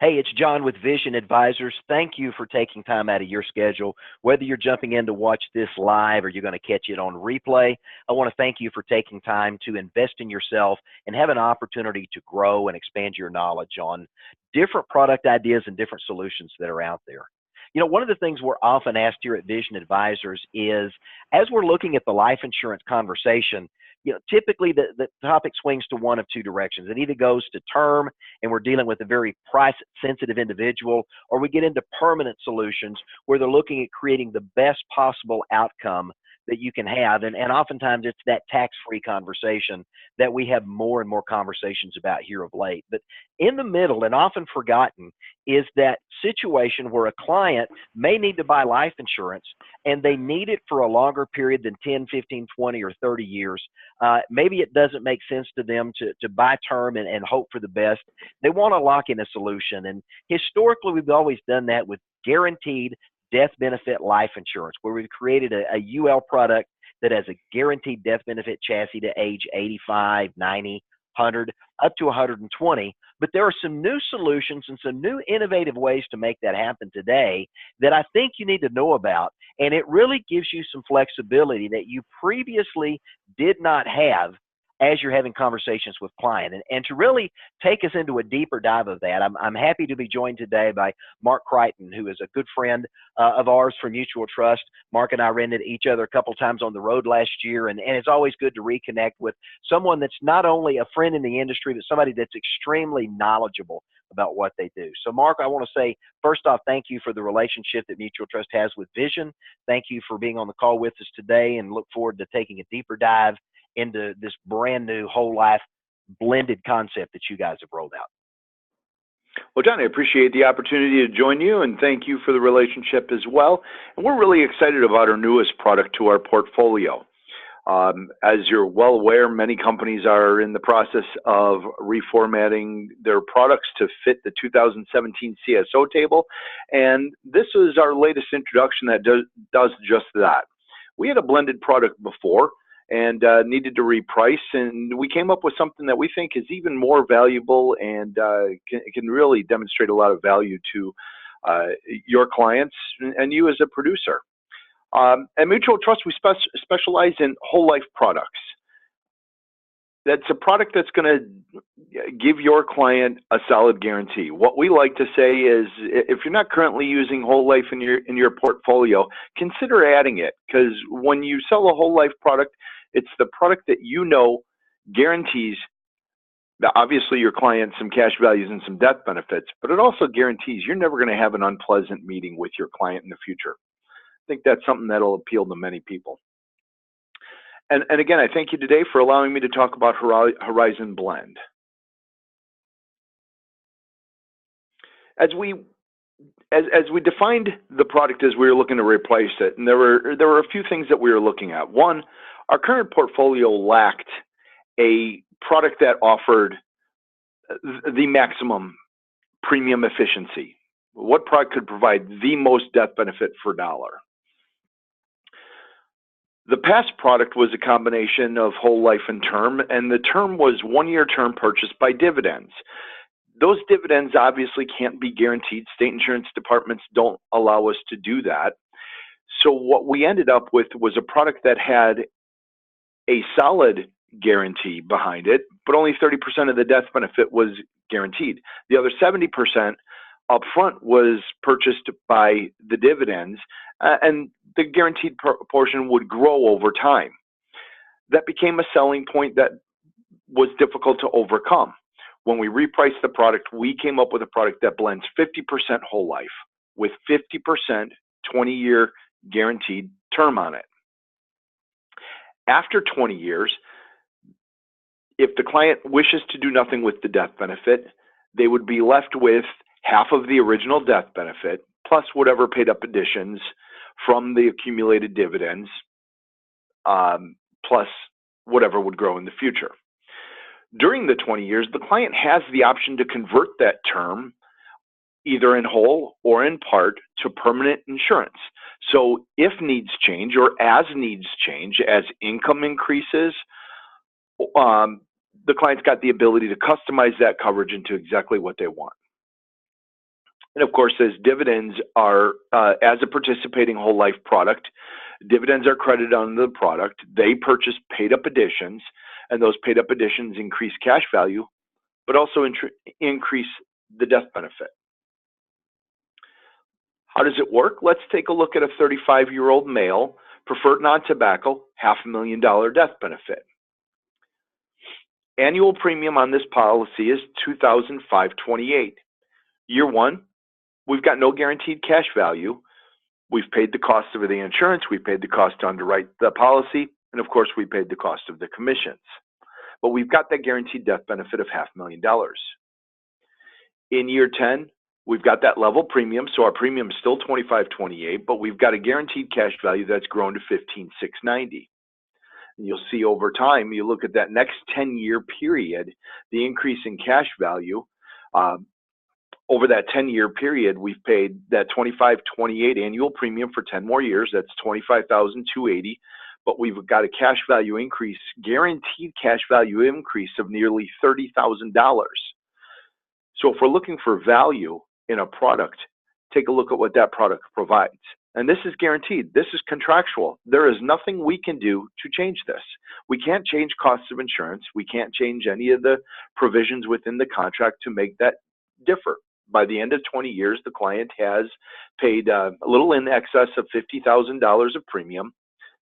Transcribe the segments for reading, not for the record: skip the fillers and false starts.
Hey, it's John with Vision Advisors. Thank you for taking time out of your schedule. Whether you're jumping in to watch this live or you're going to catch it on replay, I want to thank you for taking time to invest in yourself and have an opportunity to grow and expand your knowledge on different product ideas and different solutions that are out there. You know, one of the things we're often asked here at Vision Advisors is, as we're looking at the life insurance conversation, typically the topic swings to one of two directions. It either goes to term, and we're dealing with a very price sensitive individual, or we get into permanent solutions where they're looking at creating the best possible outcome that you can have. And oftentimes it's that tax-free conversation that we have more and more conversations about here of late. But in the middle, and often forgotten, is that situation where a client may need to buy life insurance and they need it for a longer period than 10, 15, 20, or 30 years. Maybe it doesn't make sense to them to buy term and hope for the best. They want to lock in a solution. And historically, we've always done that with guaranteed death benefit life insurance, where we've created a UL product that has a guaranteed death benefit chassis to age 85, 90, 100, up to 120. But there are some new solutions and some new innovative ways to make that happen today that I think you need to know about. And it really gives you some flexibility that you previously did not have as you're having conversations with client. And to really take us into a deeper dive of that, I'm happy to be joined today by Mark Crichton, who is a good friend of ours from Mutual Trust. Mark and I ran into each other a couple times on the road last year, and it's always good to reconnect with someone that's not only a friend in the industry, but somebody that's extremely knowledgeable about what they do. So Mark, I want to say, first off, thank you for the relationship that Mutual Trust has with Vision. Thank you for being on the call with us today, and look forward to taking a deeper dive into this brand new whole life blended concept that you guys have rolled out. Well, John, I appreciate the opportunity to join you, and thank you for the relationship as well. And we're really excited about our newest product to our portfolio. As you're well aware, many companies are in the process of reformatting their products to fit the 2017 CSO table, and this is our latest introduction that does just that. We had a blended product before and needed to reprice, and we came up with something that we think is even more valuable and can really demonstrate a lot of value to your clients and you as a producer. At Mutual Trust, we specialize in whole life products. That's a product that's going to give your client a solid guarantee. What we like to say is, if you're not currently using whole life in your portfolio, consider adding it, because when you sell a whole life product, it's the product that you know guarantees obviously your client some cash values and some death benefits, but it also guarantees you're never going to have an unpleasant meeting with your client in the future. I think that's something that'll appeal to many people. And again, I thank you today for allowing me to talk about Horizon Blend. As we defined the product as we were looking to replace it, and there were a few things that we were looking at. One, our current portfolio lacked a product that offered the maximum premium efficiency. What product could provide the most death benefit for dollar? The past product was a combination of whole life and term, and the term was 1-year term purchased by dividends. Those dividends obviously can't be guaranteed. State insurance departments don't allow us to do that. So what we ended up with was a product that had a solid guarantee behind it, but only 30% of the death benefit was guaranteed. The other 70% upfront was purchased by the dividends, and the guaranteed portion would grow over time. That became a selling point that was difficult to overcome. When we repriced the product, we came up with a product that blends 50% whole life with 50% 20-year guaranteed term on it. After 20 years, if the client wishes to do nothing with the death benefit, they would be left with half of the original death benefit plus whatever paid up additions from the accumulated dividends, plus whatever would grow in the future. During the 20 years, the client has the option to convert that term either in whole or in part to permanent insurance. So if needs change, or as needs change, as income increases, the client's got the ability to customize that coverage into exactly what they want. And of course, as dividends are, as a participating whole life product, dividends are credited on the product. They purchase paid up additions, and those paid up additions increase cash value, but also increase the death benefit. How does it work? Let's take a look at a 35-year-old male, preferred non-tobacco, $500,000 death benefit. Annual premium on this policy is $2,528. Year one, we've got no guaranteed cash value. We've paid the cost of the insurance, we paid the cost to underwrite the policy, and of course we paid the cost of the commissions. But we've got that guaranteed death benefit of $500,000. In year 10, we've got that level premium, so our premium is still $2,528, but we've got a guaranteed cash value that's grown to $15,690. And you'll see over time, you look at that next 10-year period, the increase in cash value. Over that 10-year period, we've paid that $2,528 annual premium for 10 more years. That's $25,280. But we've got a cash value increase, guaranteed cash value increase of nearly $30,000. So if we're looking for value in a product, take a look at what that product provides. And this is guaranteed. This is contractual. There is nothing we can do to change this. We can't change costs of insurance. We can't change any of the provisions within the contract to make that differ. By the end of 20 years, the client has paid a little in excess of $50,000 of premium.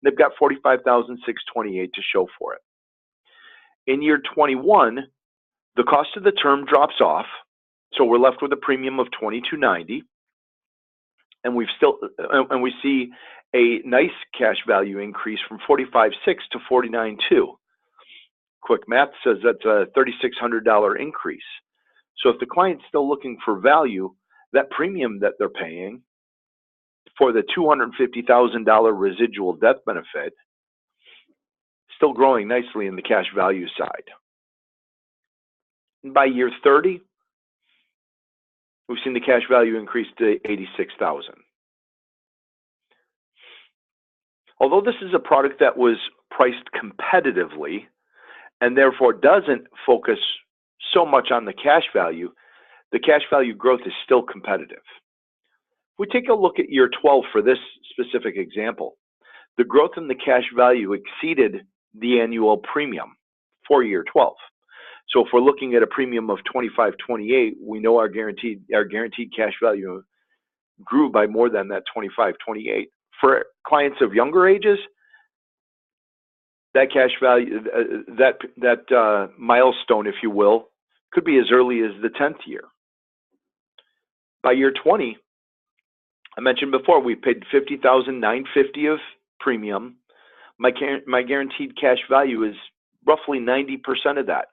They've got $45,628 to show for it. In year 21, the cost of the term drops off, so we're left with a premium of $2,290, and we see a nice cash value increase from $45,600 to $49,200. Quick math says that's a $3,600 increase. So if the client's still looking for value, that premium that they're paying for the $250,000 residual death benefit still growing nicely in the cash value side. And by year 30, we've seen the cash value increase to $86,000. Although this is a product that was priced competitively and therefore doesn't focus so much on the cash value growth is still competitive. If we take a look at year 12 for this specific example, the growth in the cash value exceeded the annual premium for year 12. So if we're looking at a premium of $2,528, we know our guaranteed cash value grew by more than that $2,528. For clients of younger ages, that cash value, that milestone, if you will, could be as early as the 10th year. By year 20, I mentioned before, we paid $50,950 of premium. My guaranteed cash value is roughly 90% of that.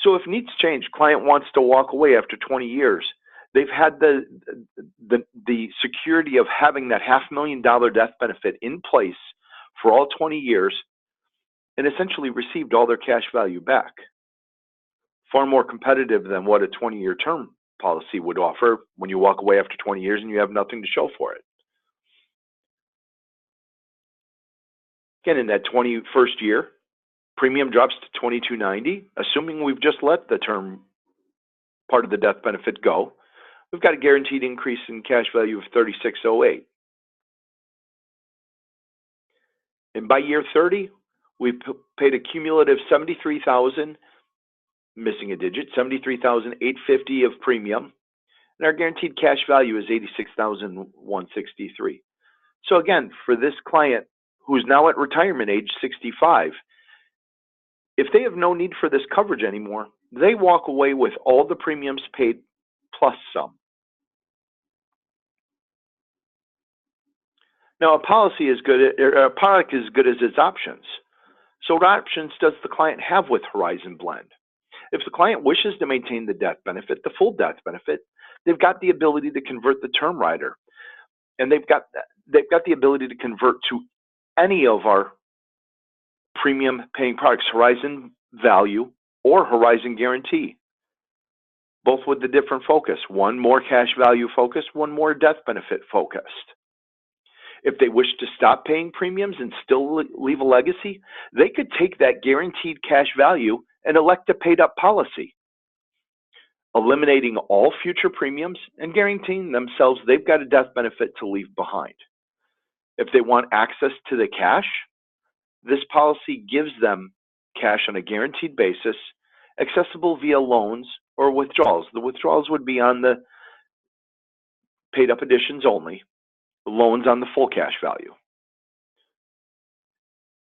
So if needs change, client wants to walk away after 20 years, they've had the security of having that $500,000 death benefit in place for all 20 years and essentially received all their cash value back. Far more competitive than what a 20-year term policy would offer when you walk away after 20 years and you have nothing to show for it. Again, in that 21st year, premium drops to $2,290, assuming we've just let the term part of the death benefit go. We've got a guaranteed increase in cash value of $3,608. And by year 30, we paid a cumulative $73,000, missing a digit, $73,850 of premium, and our guaranteed cash value is $86,163. So again, for this client who's now at retirement age 65, if they have no need for this coverage anymore, they walk away with all the premiums paid plus some. Now, a policy is good, a product is as good as its options. So what options does the client have with Horizon Blend? If the client wishes to maintain the death benefit, the full death benefit, they've got the ability to convert the term rider, and they've got the ability to convert to any of our premium paying products, Horizon Value or Horizon Guarantee, both with a different focus. One more cash value focused, one more death benefit focused. If they wish to stop paying premiums and still leave a legacy, they could take that guaranteed cash value and elect a paid up policy. eliminating all future premiums and guaranteeing themselves they've got a death benefit to leave behind. If they want access to the cash, this policy gives them cash on a guaranteed basis, accessible via loans or withdrawals. The withdrawals would be on the paid up additions only, loans on the full cash value.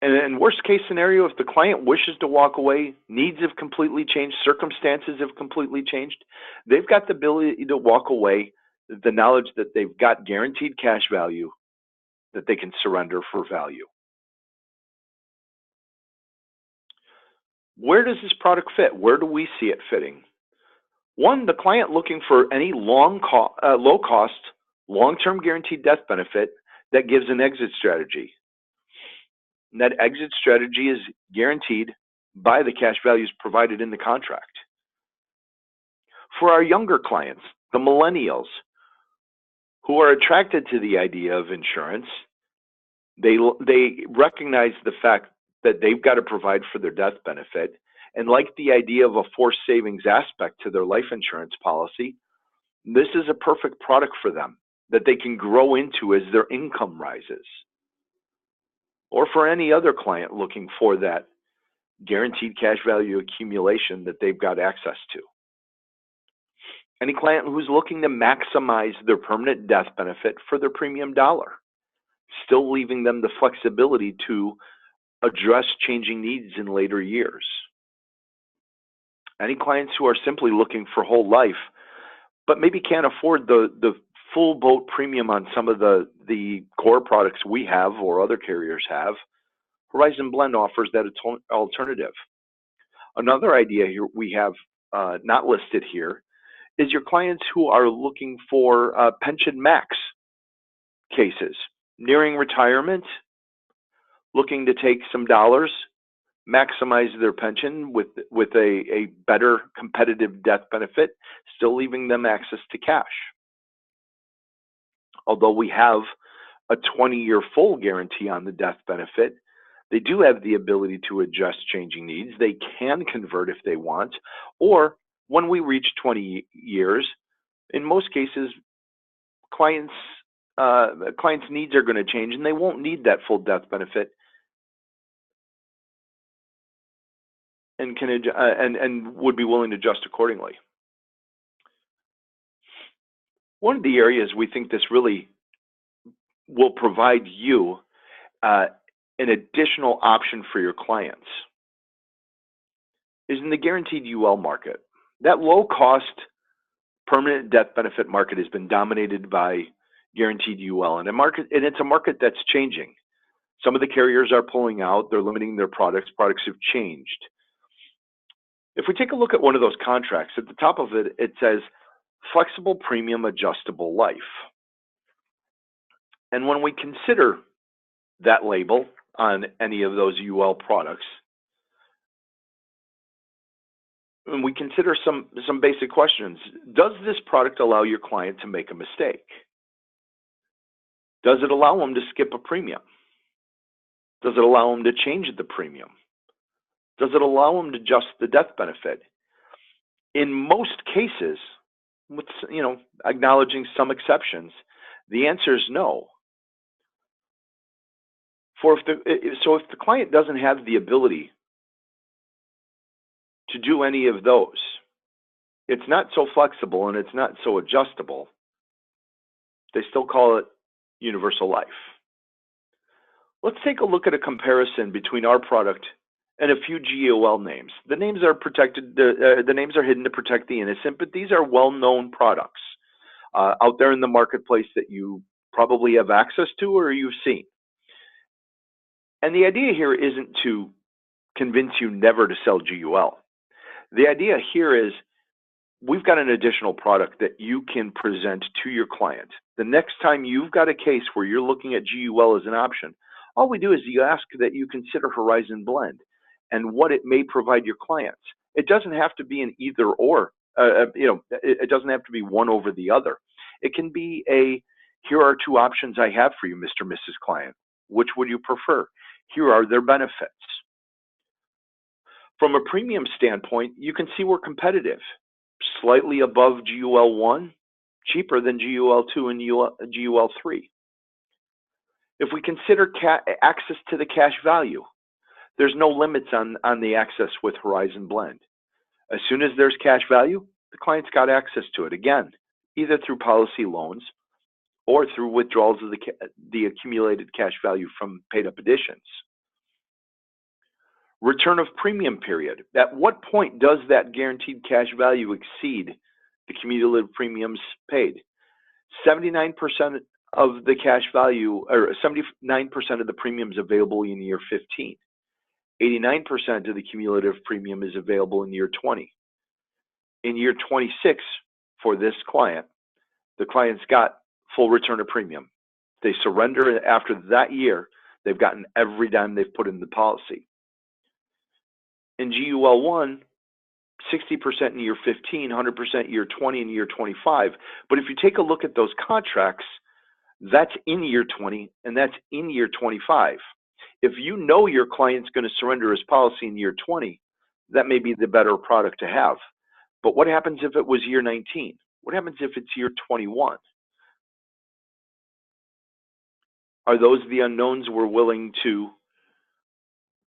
And in worst case scenario, if the client wishes to walk away, needs have completely changed, circumstances have completely changed, they've got the ability to walk away, the knowledge that they've got guaranteed cash value that they can surrender for value. Where does this product fit? Where do we see it fitting? One, the client looking for any low cost, long-term guaranteed death benefit that gives an exit strategy. And that exit strategy is guaranteed by the cash values provided in the contract. For our younger clients, the millennials, who are attracted to the idea of insurance, they recognize the fact that they've got to provide for their death benefit and like the idea of a forced savings aspect to their life insurance policy. This is a perfect product for them that they can grow into as their income rises. Or for any other client looking for that guaranteed cash value accumulation that they've got access to. Any client who's looking to maximize their permanent death benefit for their premium dollar, still leaving them the flexibility to address changing needs in later years. Any clients who are simply looking for whole life, but maybe can't afford the full boat premium on some of the core products we have or other carriers have, Horizon Blend offers that alternative. Another idea here we have not listed here is your clients who are looking for pension max cases, nearing retirement, looking to take some dollars, maximize their pension with a better competitive death benefit, still leaving them access to cash. Although we have a 20-year full guarantee on the death benefit, they do have the ability to adjust changing needs. They can convert if they want, or when we reach 20 years, in most cases, clients' needs are going to change and they won't need that full death benefit and can and would be willing to adjust accordingly. One of the areas we think this really will provide you an additional option for your clients is in the guaranteed UL market. That low-cost permanent death benefit market has been dominated by guaranteed UL, and it's a market that's changing. Some of the carriers are pulling out, they're limiting their products. Products have changed. If we take a look at one of those contracts, at the top of it, it says flexible premium adjustable life. And when we consider that label on any of those UL products, and we consider some basic questions, does this product allow your client to make a mistake? Does it allow them to skip a premium? Does it allow them to change the premium? Does it allow them to adjust the death benefit? In most cases, with acknowledging some exceptions, the answer is no. If the client doesn't have the ability to do any of those, it's not so flexible and it's not so adjustable, they still call it universal life. Let's take a look at a comparison between our product and a few GUL names. The names are protected. The names are hidden to protect the innocent, but these are well-known products out there in the marketplace that you probably have access to or you've seen. And the idea here isn't to convince you never to sell GUL. The idea here is we've got an additional product that you can present to your client. The next time you've got a case where you're looking at GUL as an option, all we do is you ask that you consider Horizon Blend and what it may provide your clients. It doesn't have to be an either or. It doesn't have to be one over the other. It can be here are two options I have for you, Mr. and Mrs. Client. Which would you prefer? Here are their benefits. From a premium standpoint, you can see we're competitive. slightly above GUL1, cheaper than GUL2 and GUL3. If we consider access to the cash value, there's no limits on the access with Horizon Blend. As soon as there's cash value, the client's got access to it, again, either through policy loans or through withdrawals of the accumulated cash value from paid up additions. Return of premium period. At what point does that guaranteed cash value exceed the cumulative premiums paid? 79% of the cash value, or 79% of the premiums available in year 15. 89% of the cumulative premium is available in year 20. In year 26, for this client, the client's got full return of premium. They surrender after that year, they've gotten every dime they've put in the policy. In GUL1, 60% in year 15, 100% year 20, and year 25. But if you take a look at those contracts, that's in year 20 and that's in year 25. If you know your client's going to surrender his policy in year 20, that may be the better product to have. But what happens if it was year 19? What happens if it's year 21? Are those the unknowns we're willing to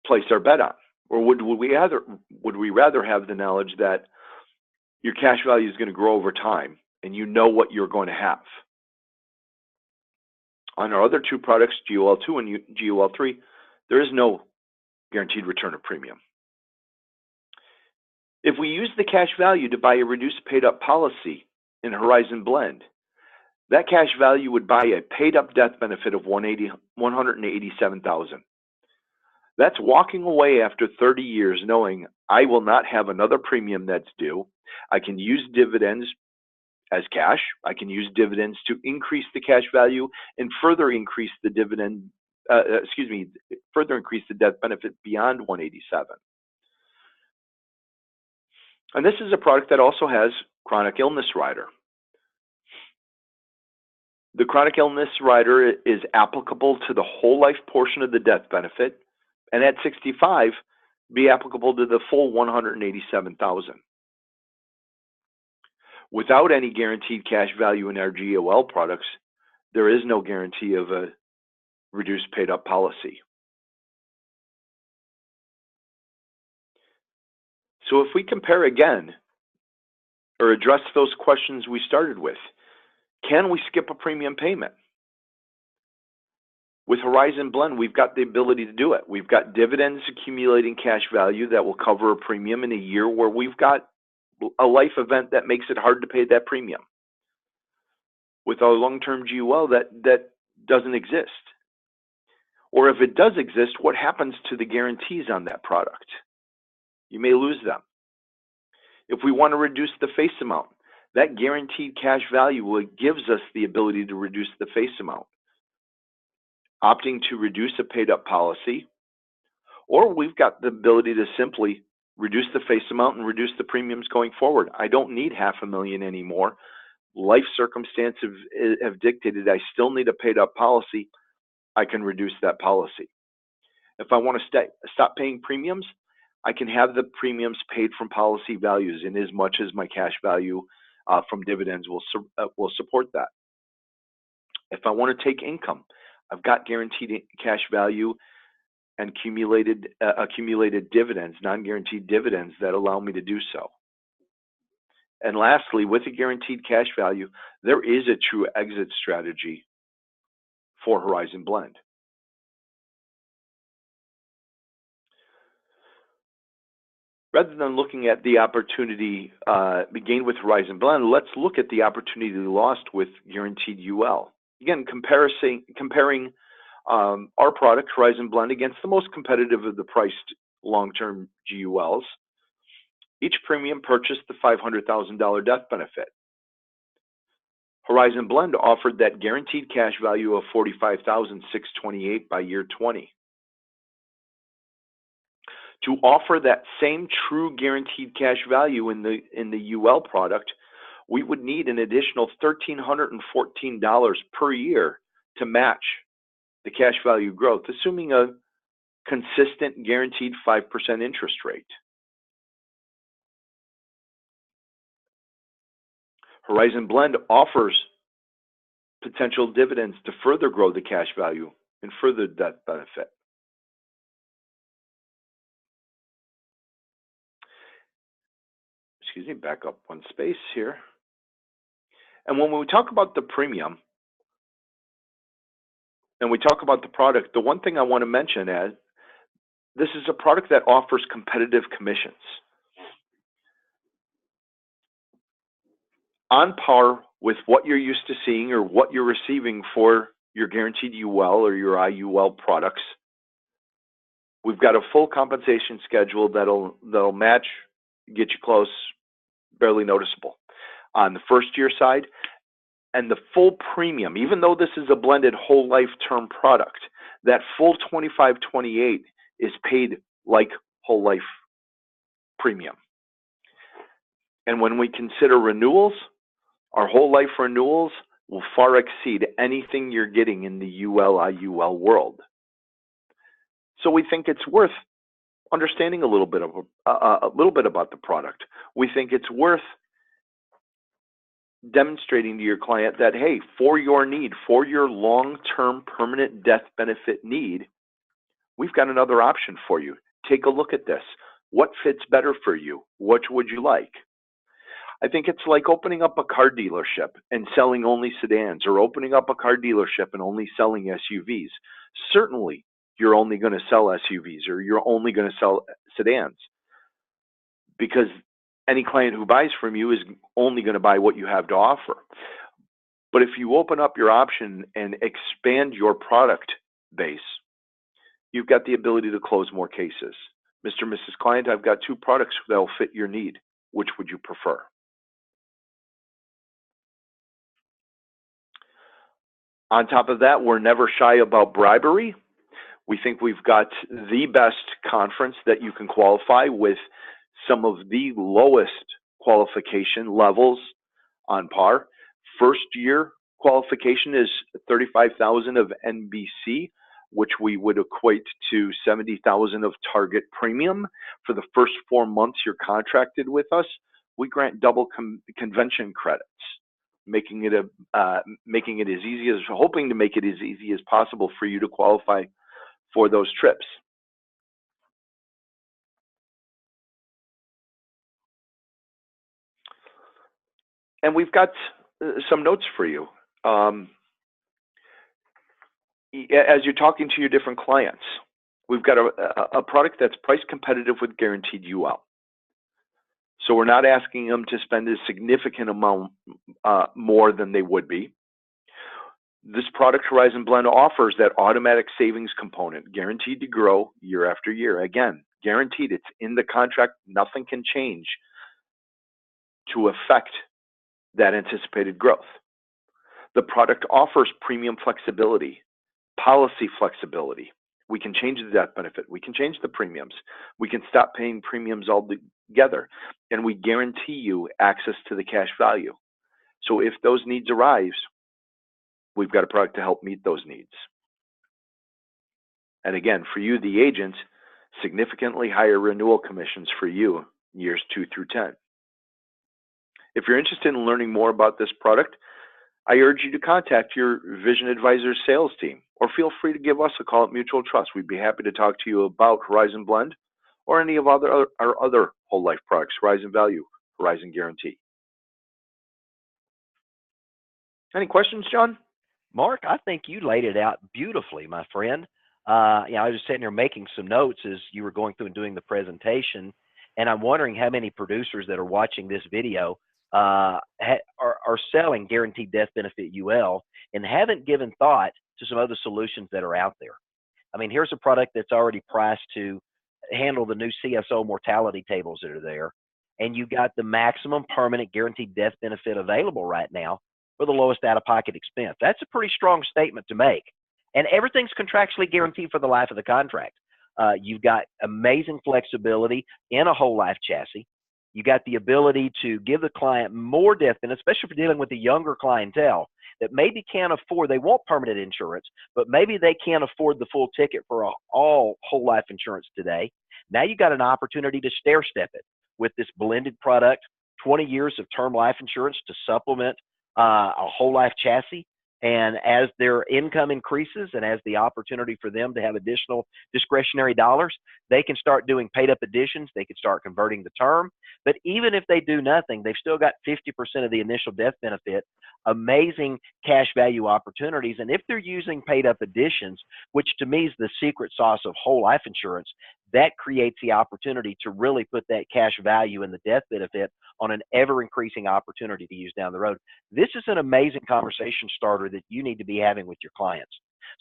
place our bet on? Or would we rather have the knowledge that your cash value is going to grow over time and you know what you're going to have? On our other two products, GUL2 and GUL3, there is no guaranteed return of premium. If we use the cash value to buy a reduced paid up policy in Horizon Blend, that cash value would buy a paid up death benefit of $187,000. That's walking away after 30 years knowing I will not have another premium that's due. I can use dividends as cash. I can use dividends to increase the cash value and further increase the further increase the death benefit beyond 187. And this is a product that also has chronic illness rider. The chronic illness rider is applicable to the whole life portion of the death benefit, and at 65, be applicable to the full $187,000. Without any guaranteed cash value in our GUL products, there is no guarantee of a reduced paid up policy. So if we compare again, or address those questions we started with, can we skip a premium payment? With Horizon Blend, we've got the ability to do it. We've got dividends accumulating cash value that will cover a premium in a year where we've got a life event that makes it hard to pay that premium. With our long-term GUL, that doesn't exist. Or if it does exist, what happens to the guarantees on that product? You may lose them. If we want to reduce the face amount, that guaranteed cash value gives us the ability to reduce the face amount. Opting to reduce a paid up policy, or we've got the ability to simply reduce the face amount and reduce the premiums going forward. I don't need $500,000 anymore. Life circumstances have dictated I still need a paid up policy. I can reduce that policy. If I want to stop paying premiums, I can have the premiums paid from policy values in as much as my cash value from dividends will support that. If I want to take income, I've got guaranteed cash value and accumulated dividends, non-guaranteed dividends that allow me to do so. And lastly, with a guaranteed cash value, there is a true exit strategy for Horizon Blend. Rather than looking at the opportunity gained with Horizon Blend, let's look at the opportunity lost with Guaranteed UL. Again, comparing our product, Horizon Blend, against the most competitive of the priced long-term GULs. Each premium purchased the $500,000 death benefit. Horizon Blend offered that guaranteed cash value of $45,628 by year 20. To offer that same true guaranteed cash value in the UL product, we would need an additional $1,314 per year to match the cash value growth, assuming a consistent guaranteed 5% interest rate. Horizon Blend offers potential dividends to further grow the cash value and further death benefit. Excuse me, back up one space here. And when we talk about the premium and we talk about the product, the one thing I want to mention is this is a product that offers competitive commissions. On par with what you're used to seeing or what you're receiving for your guaranteed UL or your IUL products. We've got a full compensation schedule that'll match, get you close, barely noticeable. On the first year side, and the full premium, even though this is a blended whole life term product, that full $25.28 is paid like whole life premium. And when we consider renewals, our whole life renewals will far exceed anything you're getting in the UL IUL world. So we think it's worth understanding a little bit about the product. We think it's worth demonstrating to your client that, hey, for your need, for your long-term permanent death benefit need, we've got another option for you. Take a look at this. What fits better for you? What would you like? I think it's like opening up a car dealership and selling only sedans, or opening up a car dealership and only selling SUVs. Certainly, you're only going to sell SUVs, or you're only going to sell sedans, because any client who buys from you is only going to buy what you have to offer. But if you open up your option and expand your product base, you've got the ability to close more cases. Mr. and Mrs. Client, I've got two products that will fit your need. Which would you prefer? On top of that, we're never shy about bribery. We think we've got the best conference that you can qualify with, some of the lowest qualification levels on par. First year qualification is $35,000 of NBC, which we would equate to $70,000 of target premium. For the first 4 months you're contracted with us, we grant double convention credits, making it hoping to make it as easy as possible for you to qualify for those trips. And we've got some notes for you. As you're talking to your different clients, we've got a product that's price competitive with guaranteed UL. So we're not asking them to spend a significant amount more than they would be. This product, Horizon Blend, offers that automatic savings component, guaranteed to grow year after year. Again, guaranteed, it's in the contract, nothing can change to affect that anticipated growth. The product offers premium flexibility, policy flexibility. We can change the death benefit. We can change the premiums. We can stop paying premiums altogether. And we guarantee you access to the cash value. So if those needs arise, we've got a product to help meet those needs. And again, for you, the agent, significantly higher renewal commissions for you years 2 through 10. If you're interested in learning more about this product, I urge you to contact your Vision Advisors sales team, or feel free to give us a call at Mutual Trust. We'd be happy to talk to you about Horizon Blend or any of our other whole life products, Horizon Value, Horizon Guarantee. Any questions, John? Mark, I think you laid it out beautifully, my friend. I was just sitting there making some notes as you were going through and doing the presentation, and I'm wondering how many producers that are watching this video are selling guaranteed death benefit UL and haven't given thought to some other solutions that are out there. I mean, here's a product that's already priced to handle the new CSO mortality tables that are there, and you got the maximum permanent guaranteed death benefit available right now for the lowest out-of-pocket expense. That's a pretty strong statement to make. And everything's contractually guaranteed for the life of the contract. You've got amazing flexibility in a whole life chassis. You got the ability to give the client more death, and especially for dealing with the younger clientele that maybe can't afford, they want permanent insurance, but maybe they can't afford the full ticket for all whole life insurance today. Now you got an opportunity to stair step it with this blended product, 20 years of term life insurance to supplement a whole life chassis. And as their income increases and as the opportunity for them to have additional discretionary dollars, they can start doing paid up additions. They can start converting the term. But even if they do nothing, they've still got 50% of the initial death benefit, amazing cash value opportunities. And if they're using paid up additions, which to me is the secret sauce of whole life insurance, that creates the opportunity to really put that cash value in the death benefit on an ever increasing opportunity to use down the road. This is an amazing conversation starter that you need to be having with your clients.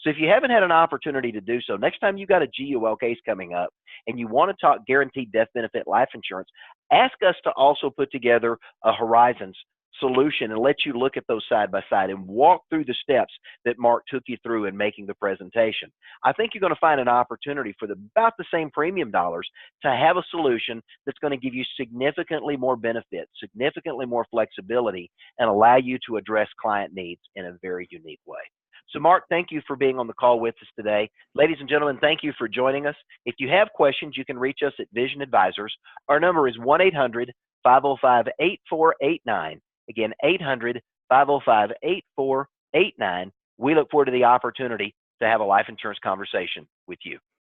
So if you haven't had an opportunity to do so, next time you got a GUL case coming up and you want to talk guaranteed death benefit life insurance, ask us to also put together a Horizons solution and let you look at those side by side and walk through the steps that Mark took you through in making the presentation. I think you're going to find an opportunity for about the same premium dollars to have a solution that's going to give you significantly more benefits, significantly more flexibility, and allow you to address client needs in a very unique way. So Mark, thank you for being on the call with us today. Ladies and gentlemen, thank you for joining us. If you have questions, you can reach us at Vision Advisors. Our number is 1-800-505-8489. Again, 800-505-8489. We look forward to the opportunity to have a life insurance conversation with you.